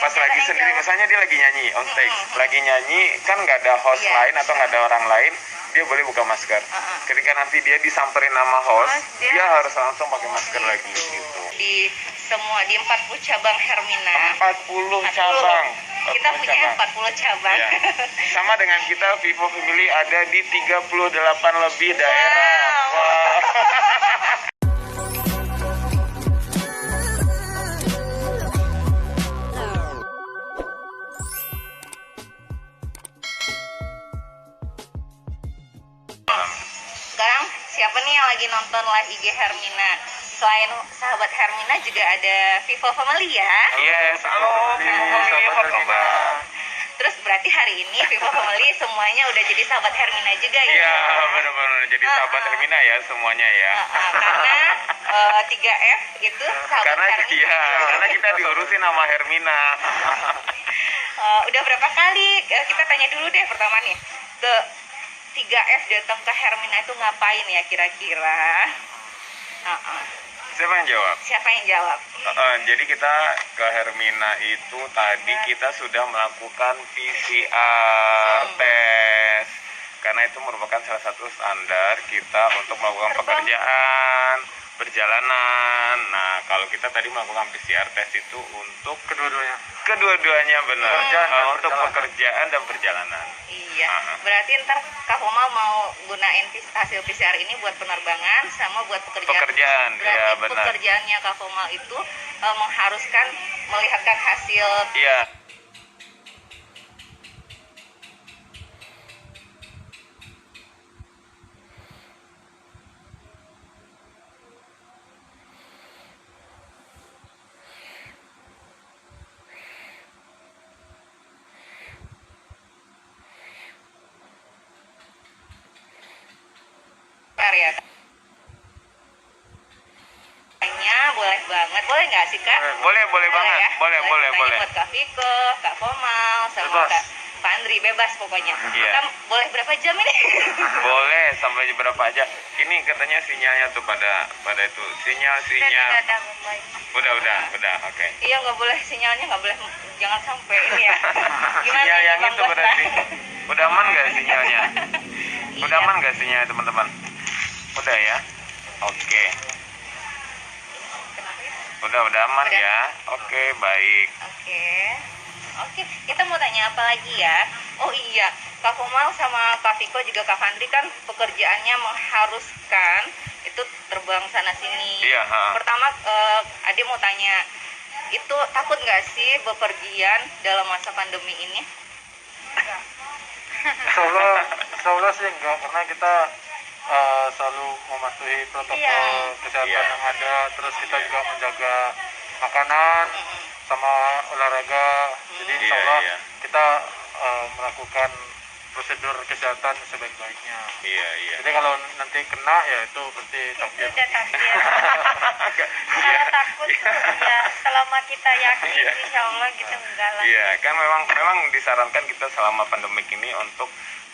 pas lagi sendiri, misalnya dia lagi nyanyi on stage, lagi nyanyi kan nggak ada host lain atau nggak ada orang lain, dia boleh buka masker. Ketika nanti dia disamperin nama host, dia harus langsung pakai masker lagi gitu. Di 40 cabang Hermina. 40 cabang. Kita punya 40 cabang. Ya. Sama dengan kita, Vivo Family ada di 38 lebih daerah. Wow. Sekarang siapa nih yang lagi nonton live IG Hermina? Selain sahabat Hermina juga ada Vivo Family ya? Yes, halo Vivo Family, apa kabar? Terus berarti hari ini Vivo Family semuanya udah jadi sahabat Hermina juga ya? Iya, benar-benar jadi sahabat Hermina ya semuanya ya. Karena 3F itu sahabat Hermina. Iya, karena kita diurusin sama Hermina. Udah berapa kali? Kita tanya dulu deh pertama nih. Ke 3F datang ke Hermina itu ngapain ya kira-kira? Siapa yang jawab? Siapa yang jawab? Jadi kita ke Hermina itu tadi kita sudah melakukan PCR test, karena itu merupakan salah satu standar kita untuk melakukan pekerjaan perjalanan. Nah, kalau kita tadi melakukan PCR test itu untuk kedua-duanya benar, untuk pekerjaan dan perjalanan. Iya, berarti ntar Kak Homa mau gunain hasil PCR ini buat penerbangan sama buat pekerjaan. Berarti ya benar. pekerjaannya Kak Homa itu mengharuskan melihatkan hasil. Iya. Ya. Boleh banget, boleh nggak sih Kak? Boleh banget, ya? boleh. Buat Kak Viko, Kak Komal, sama Kak Pandri, bebas pokoknya. Kita boleh berapa jam ini? Boleh sampai berapa aja. Ini katanya sinyalnya tuh pada itu sinyal. Udah, oke. Iya, nggak boleh sinyalnya, nggak boleh, jangan sampai ini ya. Gimana Sinyal yang Bang itu Bos, berarti. Udah aman nggak sinyalnya? Udah Iya. aman nggak sinyalnya teman-teman? Udah ya. Oke. Udah aman ya. Oke, baik. Oke, kita mau tanya apa lagi ya? Oh iya, Kak Komal sama Kak Viko juga Kak Fandri kan pekerjaannya mengharuskan itu terbang sana sini. Iya. Pertama, Ade mau tanya, itu takut nggak sih bepergian dalam masa pandemi ini? Insya Allah sih enggak, karena kita selalu mematuhi protokol kesehatan yang ada, terus kita juga menjaga makanan sama olahraga. Jadi insya Allah kita melakukan prosedur kesehatan sebaik-baiknya. Iya. Jadi kalau nanti kena ya itu berarti takdir. Udah takdir. Kalau takut tuh ya selama kita yakin insya Allah kita enggak lah. Iya, kan memang disarankan kita selama pandemik ini untuk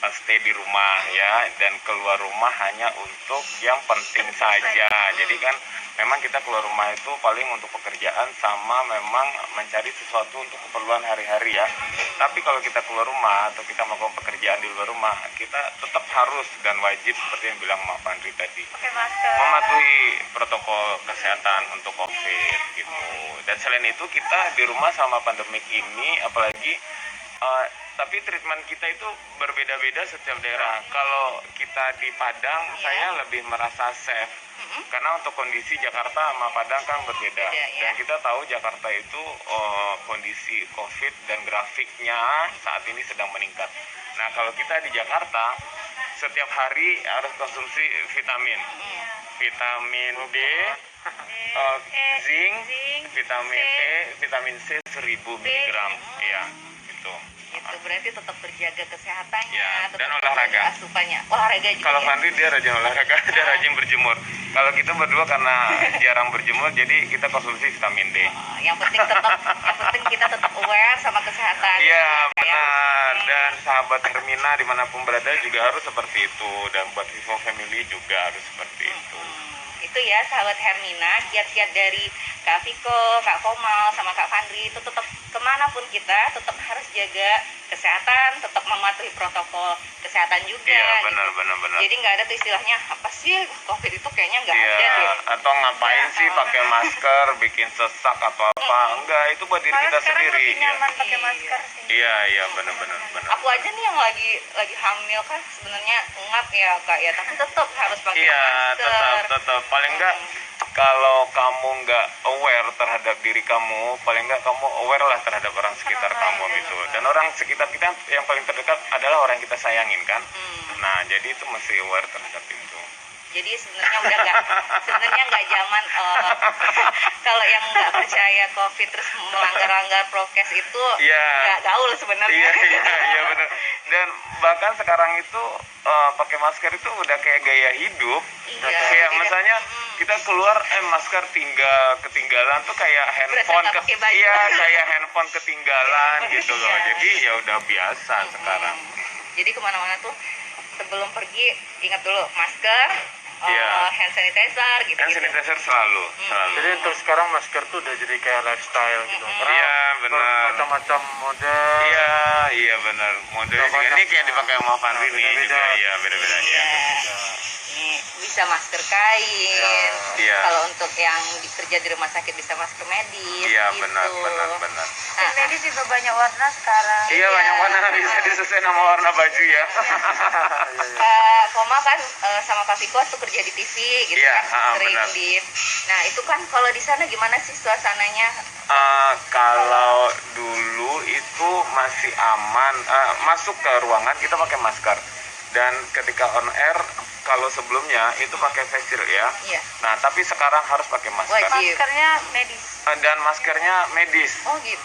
stay di rumah ya, dan keluar rumah hanya untuk yang penting saja. Jadi kan memang kita keluar rumah itu paling untuk pekerjaan sama memang mencari sesuatu untuk keperluan hari-hari ya. Tapi kalau kita keluar rumah atau kita melakukan pekerjaan di luar rumah, kita tetap harus dan wajib seperti yang bilang Mbak Pandri tadi, Pakai masker. mematuhi protokol kesehatan untuk COVID gitu. Dan selain itu kita di rumah sama pandemik ini apalagi tapi treatment kita itu berbeda-beda setiap daerah. Kalau kita di Padang, saya lebih merasa safe. Karena untuk kondisi Jakarta sama Padang kan berbeda. Dan kita tahu Jakarta itu kondisi COVID dan grafiknya saat ini sedang meningkat. Nah, kalau kita di Jakarta, setiap hari harus konsumsi vitamin. Vitamin D, zinc, vitamin E, vitamin C 1000 mg. Iya, gitu. Itu berarti tetap terjaga kesehatannya, Ya, tetap dan olahraga. terjaga asupannya. Olahraga juga. Kalau ya? Fandri dia rajin olahraga, dia rajin berjemur. Kalau kita berdua karena jarang berjemur, jadi kita konsumsi vitamin D. Yang penting kita tetap aware sama kesehatan. Iya, Ya. benar. Dan sahabat Hermina dimanapun berada juga harus seperti itu. Dan buat Vivo Family juga harus seperti itu. Itu ya sahabat Hermina, kiat-kiat dari Kak Viko, Kak Komal, sama Kak Fandri itu tetap kemanapun kemanapun kita tetap harus jaga kesehatan, tetap mematuhi protokol kesehatan juga. Iya, gitu. benar. Jadi nggak ada tuh istilahnya apa sih COVID itu kayaknya nggak Iya, ada deh. atau ngapain sih Iya. pakai masker, bikin sesak atau apa? Enggak, itu buat diri Malah kita sekarang sendiri. lebih nyaman pakai Iya. masker sih. Iya, benar. Aku aja nih yang lagi hamil kan sebenarnya ngap ya Kak ya, tapi tetap harus pakai Iya, masker. tetap. Paling enggak kalau kamu nggak aware terhadap diri kamu, paling nggak kamu aware lah terhadap orang sekitar kamu gitu. Dan orang sekitar kita yang paling terdekat adalah orang yang kita sayangin kan. Nah, jadi itu mesti aware terhadap itu. Jadi sebenarnya udah nggak zaman kalau yang nggak percaya COVID terus melanggar prokes itu Iya. nggak gaul sebenarnya. Iya benar. Dan bahkan sekarang itu pakai masker itu udah kayak gaya hidup. Iya, Kayak tidak- misalnya kita keluar masker ketinggalan tuh kayak handphone nggak pakai baju. iya kayak handphone ketinggalan gitu loh. Iya. Jadi ya udah biasa sekarang. Jadi kemana-mana tuh sebelum pergi ingat dulu masker, Iya. hand sanitizer gitu. Kan sanitizer selalu. Jadi untuk sekarang masker tuh udah jadi kayak lifestyle gitu. Karena Iya, benar. macam-macam model. Iya benar. Modelnya juga Banyak. ini kayak dipakai sama Fandri nih Beda-beda. juga. Iya, beda-beda ya. Ini bisa masker kain. Iya. Kalau untuk yang kerja di rumah sakit bisa masker medis. Iya, gitu. benar. Nah, Medis juga banyak warna sekarang. Iya, banyak warna bisa disesuaikan sama warna baju ya. Kak Koma kan sama Kak Viko tuh kerja di TV gitu Iya, kan, sering benar. Nah itu kan kalau di sana gimana sih suasananya? Kalau dulu itu masih aman, masuk ke ruangan kita pakai masker. Dan ketika on air, kalau sebelumnya itu pakai face shield ya. Iya. Nah, tapi sekarang harus pakai masker. Wajib. Maskernya medis. Dan maskernya medis. Oh gitu.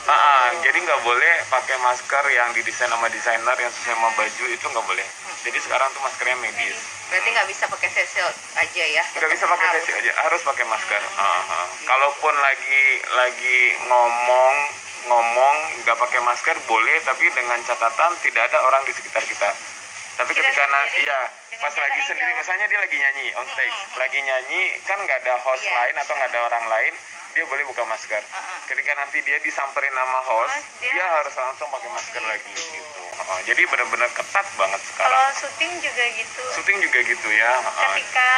Jadi nggak boleh pakai masker yang didesain sama desainer yang sesuai sama baju, itu nggak boleh. Jadi sekarang tuh maskernya medis. Berarti nggak bisa pakai face shield aja ya? Nggak bisa pakai face shield aja, harus pakai masker. Kalaupun lagi ngomong nggak pakai masker boleh, tapi dengan catatan tidak ada orang di sekitar kita. Tapi Kita ketika sendiri, iya dengan pas jarak lagi yang sendiri, jauh. misalnya dia lagi nyanyi on stage, lagi nyanyi kan nggak ada host Iya. lain atau nggak ada orang lain, dia boleh buka masker. Ketika nanti dia disamperin nama host, dia harus langsung pakai masker lagi gitu. Jadi benar-benar ketat banget Kalau sekarang. syuting juga gitu. Syuting juga gitu ya. Ketika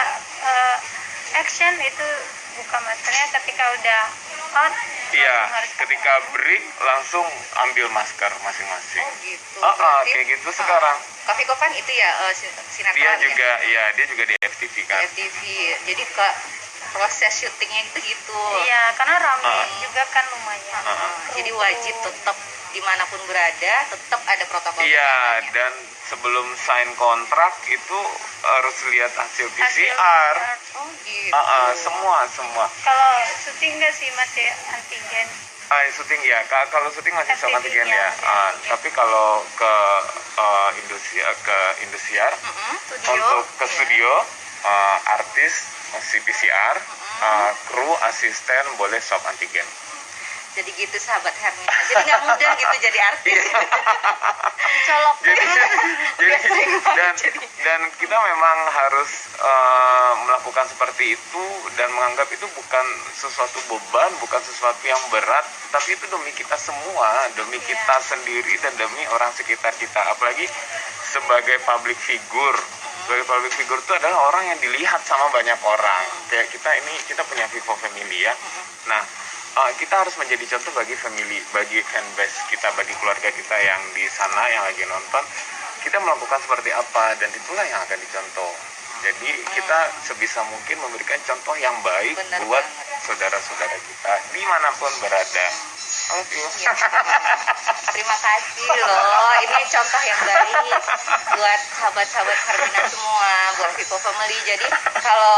action itu buka maskernya, ketika udah out Iya, langsung harus pakai ketika break langsung ambil masker masing-masing. Oh gitu. Berarti, Kayak gitu sekarang. Kak Viko kan itu ya sinetron Dia ya? juga, iya dia juga di FTV Di kan. FTV. Jadi ke proses syutingnya itu gitu. Iya, karena rame juga kan lumayan. Jadi wajib tetap dimanapun berada tetap ada protokol Iya, kesehatannya. dan sebelum sign kontrak itu harus lihat hasil Hasil PCR. Oh gitu. Semua. Kalau syuting nggak sih masih antigen. Syuting ya, kalau syuting masih swab antigen FTV-nya, ya. Tapi kalau ke Indosiar, Studio. untuk ke studio, artis masih PCR, kru, asisten boleh swab antigen. Jadi gitu sahabat Hermina. Jadi nggak mudah gitu jadi artis. Colok. Jadi dan kita memang harus melakukan seperti itu dan menganggap itu bukan sesuatu beban, bukan sesuatu yang berat, tapi itu demi kita semua, demi kita sendiri dan demi orang sekitar kita. Apalagi sebagai public figure. Sebagai public figure itu adalah orang yang dilihat sama banyak orang. Kayak kita punya Vivo Family ya. Nah, kita harus menjadi contoh bagi family, bagi fanbase kita, bagi keluarga kita yang di sana yang lagi nonton. Kita melakukan seperti apa dan itulah yang akan dicontoh. Jadi kita sebisa mungkin memberikan contoh yang baik Benar buat banget. saudara-saudara kita dimanapun berada. Iya. Terima kasih loh. Ini contoh yang baik buat sahabat-sahabat Hermina semua, buat Vivo Family. Jadi kalau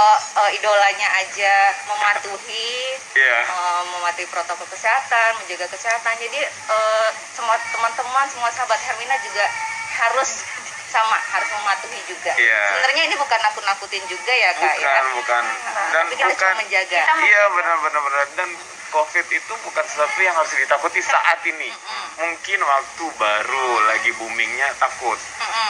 idolanya aja mematuhi Iya. mematuhi protokol kesehatan, menjaga kesehatan. Jadi semua teman-teman, semua sahabat Hermina juga harus harus mematuhi juga. Iya. Sebenarnya ini bukan nakut-nakutin juga ya Kak ya. Bukan. Dan Tapi kita bukan cuma menjaga. Iya, benar. Dan COVID itu bukan sesuatu yang harus ditakuti saat ini. Mungkin waktu baru lagi boomingnya takut.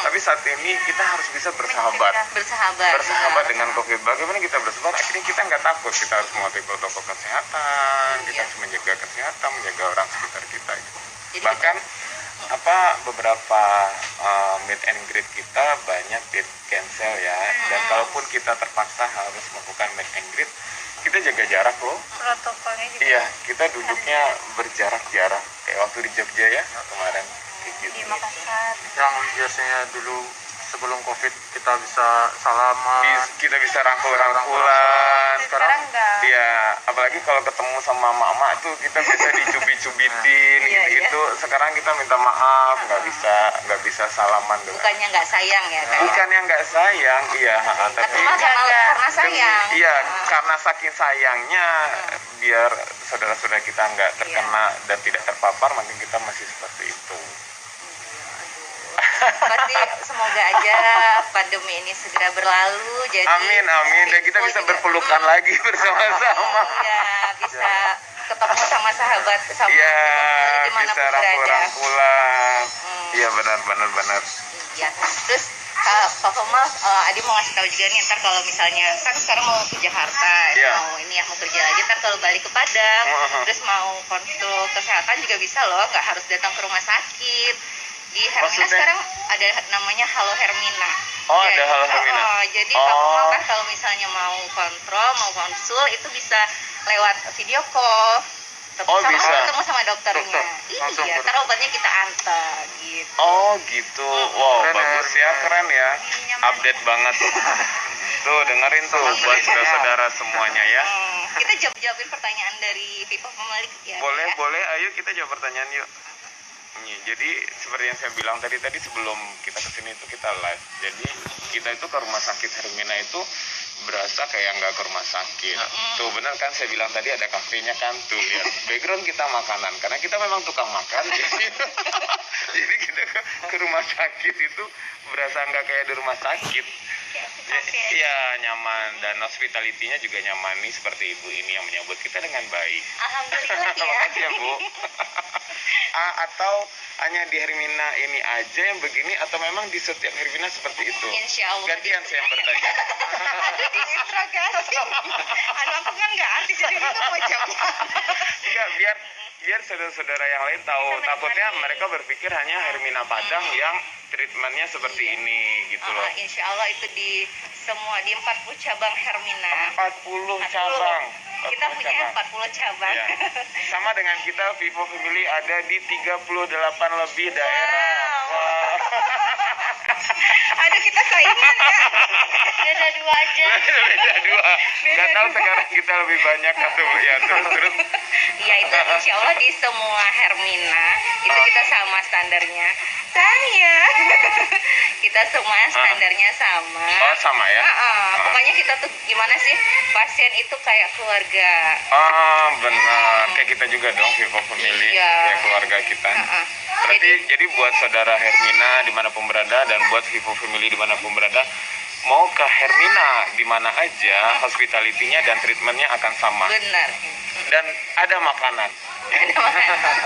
Tapi saat ini kita harus bisa bersahabat. Bersahabat dengan COVID. Bagaimana kita bersahabat? Akhirnya kita nggak takut. Kita harus mematuhi protokol kesehatan. Kita Iya. harus menjaga kesehatan, menjaga orang sekitar kita. Gitu. Jadi Bahkan beberapa meet and greet kita banyak di cancel ya. Dan kalaupun kita terpaksa harus melakukan meet and greet, kita jaga jarak loh. Protokolnya juga Iya, kita duduknya berjarak-jarak kayak waktu di Jogja ya kemarin kayak di gitu. Makassar. Yang biasanya dulu sebelum COVID kita bisa salaman. Kita bisa rangkul-rangkulan. Sekarang enggak. Iya, apalagi kalau ketemu sama mama tuh kita bisa dicubit-cubitin Iya, gitu-gitu. Sekarang kita minta maaf, nggak bisa salaman dengan. Bukannya nggak sayang ya kan? Bukannya nggak sayang, iya, Tapi tapi mah karena sayang. iya, karena saking sayangnya biar saudara-saudara kita nggak terkena dan tidak terpapar, mungkin kita masih seperti itu. Pasti semoga aja pandemi ini segera berlalu. Jadi Amin, dan kita bisa berpelukan lagi bersama-sama. Iya, bisa ketemu sama sahabat sama Iya, dimanapun bisa berada. rangkul-rangkulan. Iya, benar. Iya. Terus Pak Kemal, Adi mau ngasih tahu juga nih, ntar kalau misalnya kan sekarang mau ke Jakarta, Iya. mau kerja lagi, ntar kalau balik ke Padang, Heeh. terus mau konsul kesehatan juga bisa loh, nggak harus datang ke rumah sakit. Di Hermina Maksudnya? sekarang ada namanya Halo Hermina. Oh, ada Halo Hermina. Jadi Oh. Pak Kemal kan kalau misalnya mau kontrol, mau konsul itu bisa lewat video call. Oh, bisa. Ketemu sama dokternya. Dokter, langsung Iya, ntar obatnya kita antar gitu. Oh, gitu. Wow, Keren ya, bagus ya, keren ya. Update banget. Tuh, dengerin tuh buat saudara-saudara semuanya ya. Kita jawabin pertanyaan dari Viva Pemilik ya. Boleh, ayo kita jawab pertanyaan yuk. Nih, jadi seperti yang saya bilang tadi sebelum kita kesini itu kita live. Jadi kita itu ke rumah sakit Hermina itu berasa kayak nggak ke rumah sakit. Tuh benar kan saya bilang tadi ada kafenya kan, tuh lihat background kita makanan karena kita memang tukang makan. Jadi kita ke rumah sakit itu berasa nggak kayak di rumah sakit. Iya, nyaman dan hospitality-nya juga nyaman nih seperti ibu ini yang menyambut kita dengan baik. Alhamdulillah ya. Makasih ya Bu. Atau hanya di Hermina ini aja yang begini atau memang di setiap Hermina seperti itu? Insya Allah. Gantian saya yang bertanya. Aduh, diinterogasi. Aduh, aku kan nggak artis jadi itu mau jawab. Enggak, biar saudara-saudara yang lain tahu. Takutnya mereka berpikir hanya Hermina Padang yang treatmentnya seperti ini gitu loh. Insya Allah itu di semua di 40 cabang Hermina. 40 cabang. Kita punya 40 cabang. Ya. Sama dengan kita Vivo Family ada di 38 lebih daerah. Wow. Aduh, kita saingan ya. Beda 2 aja. Beda 2. Gak tahu sekarang kita lebih banyak atau ya terus. Iya, itu insya Allah di semua Hermina itu kita sama standarnya. Kita semua standarnya sama. Oh, sama ya? Pokoknya kita tuh gimana sih, pasien itu kayak keluarga. Benar. Kayak kita juga dong Vivo Family, Iya. kayak keluarga kita. Berarti jadi buat saudara Hermina dimanapun berada dan buat Vivo Family dimanapun berada, mau ke Hermina di mana aja, hospitality-nya dan treatmentnya akan sama. Benar. Dan ada makanan. Ada makanan.